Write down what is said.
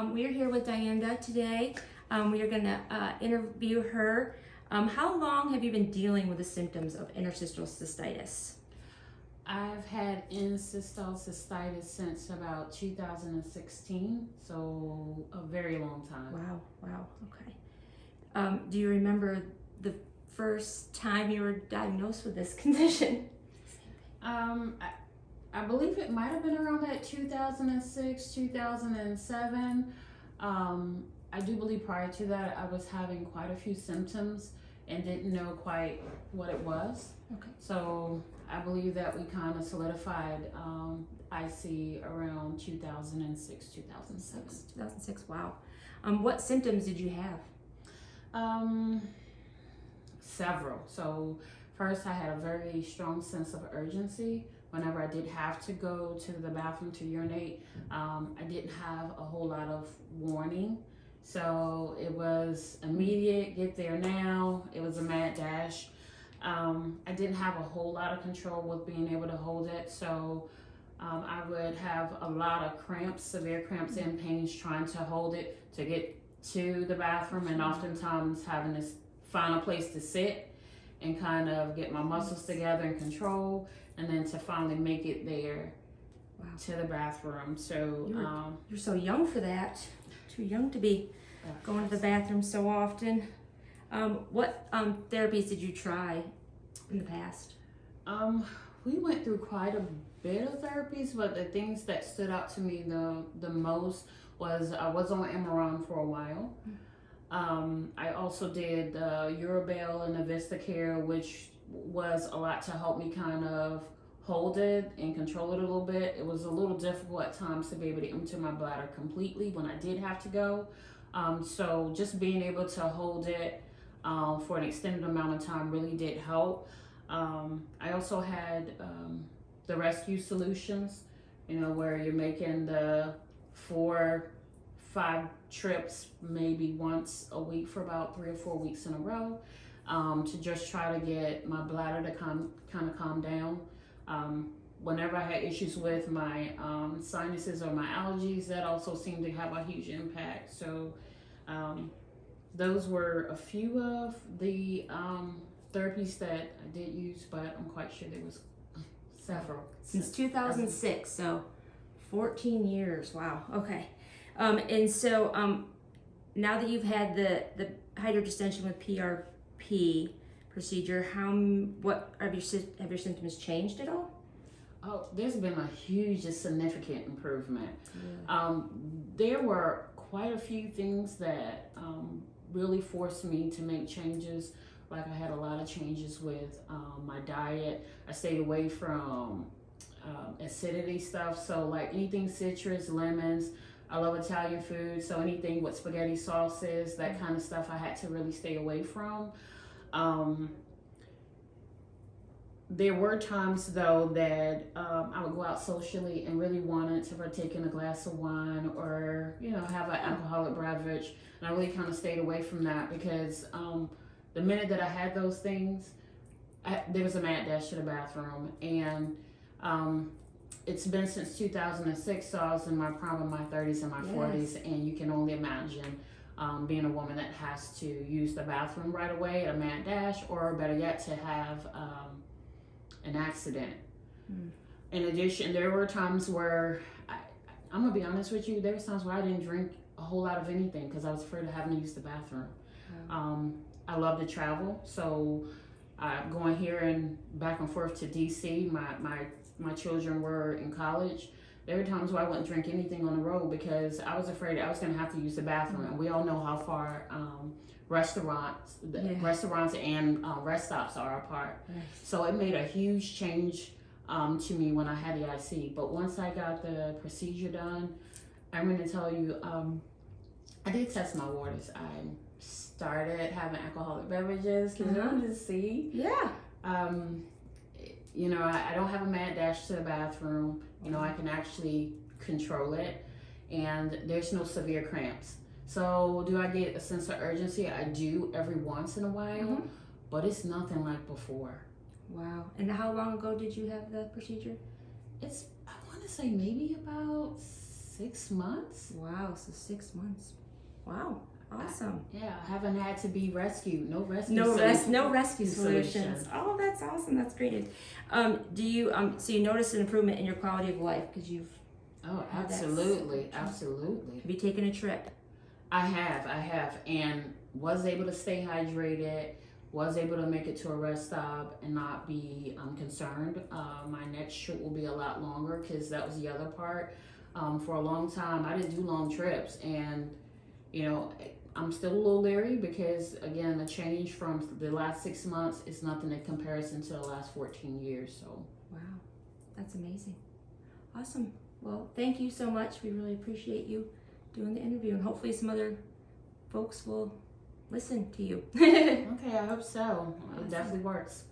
We are here with Diana today. We are going to interview her. How long have you been dealing with the symptoms of interstitial cystitis? I've had interstitial cystitis since about 2016, so a very long time. Wow, okay. Do you remember the first time you were diagnosed with this condition? I believe it might have been around that 2006, 2007. I do believe prior to that I was having quite a few symptoms and didn't know quite what it was. Okay. So I believe that we kind of solidified IC around 2006, 2007. 2006, wow. What symptoms did you have? Several. So first I had a very strong sense of urgency. Whenever I did have to go to the bathroom to urinate, I didn't have a whole lot of warning. So it was immediate, get there now. It was a mad dash. I didn't have a whole lot of control with being able to hold it. So I would have a lot of cramps, severe cramps and pains trying to hold it to get to the bathroom, and oftentimes having to find a place to sit and kind of get my muscles together and control, and then to finally make it there to the bathroom. So you're so young for that. Too young to be going to the bathroom so often. What therapies did you try in the past? We went through quite a bit of therapies, but the things that stood out to me the most was I was on Amaron for a while. I also did Urabel and Avistacare, which was a lot to help me kind of hold it and control it a little bit. It was a little difficult at times to be able to empty my bladder completely when I did have to go. So just being able to hold it for an extended amount of time really did help. I also had the rescue solutions, where you're making the 4-5 trips maybe once a week for about 3 or 4 weeks in a row, to just try to get my bladder to kind of calm down. Whenever I had issues with my sinuses or my allergies, that also seemed to have a huge impact. So those were a few of the therapies that I did use, but I'm quite sure there was several. Since 2006, so 14 years. Wow, okay. And so now that you've had the hydrodistension with PRP procedure, what have your symptoms changed at all? Oh, there's been a huge, significant improvement. Yeah. There were quite a few things that really forced me to make changes. Like I had a lot of changes with my diet. I stayed away from acidity stuff. So like anything citrus, lemons. I love Italian food. So anything with spaghetti sauces, that kind of stuff, I had to really stay away from. There were times though that I would go out socially and really wanted to partake in a glass of wine or have an alcoholic beverage, and I really kind of stayed away from that because the minute that I had those things, there was a mad dash to the bathroom. And it's been since 2006, so I was in my prime of my 30s and my 40s, and you can only imagine being a woman that has to use the bathroom right away, a mad dash, or better yet, to have an accident. In addition, there were times where, I'm gonna be honest with you, there was times where I didn't drink a whole lot of anything because I was afraid of having to use the bathroom. I love to travel, so going here and back and forth to DC, my children were in college. There were times where I wouldn't drink anything on the road because I was afraid I was going to have to use the bathroom. And we all know how far restaurants and rest stops are apart. Yes. So it made a huge change to me when I had the IC. But once I got the procedure done, I'm going to tell you, I did test my waters. I started having alcoholic beverages. Can you see? Yeah. I don't have a mad dash to the bathroom. I can actually control it, and there's no severe cramps. So do I get a sense of urgency? I do every once in a while, but it's nothing like before. Wow. And how long ago did you have the procedure? I want to say maybe about 6 months. Wow, so 6 months. Wow, awesome. I haven't had to be rescued. No rescue. No rescue solutions. Oh, that's awesome. That's great news. Do you so you notice an improvement in your quality of life because you've Oh, had that absolutely, situation? absolutely. Have you taken a trip? I have, and was able to stay hydrated. Was able to make it to a rest stop and not be concerned. My next trip will be a lot longer because that was the other part. For a long time, I didn't do long trips, and you know, I'm still a little leery because again, the change from the last 6 months is nothing in comparison to the last 14 years. So Wow, that's amazing. Awesome. Well, thank you so much. We really appreciate you doing the interview, and hopefully some other folks will listen to you. okay, I hope so. It definitely works.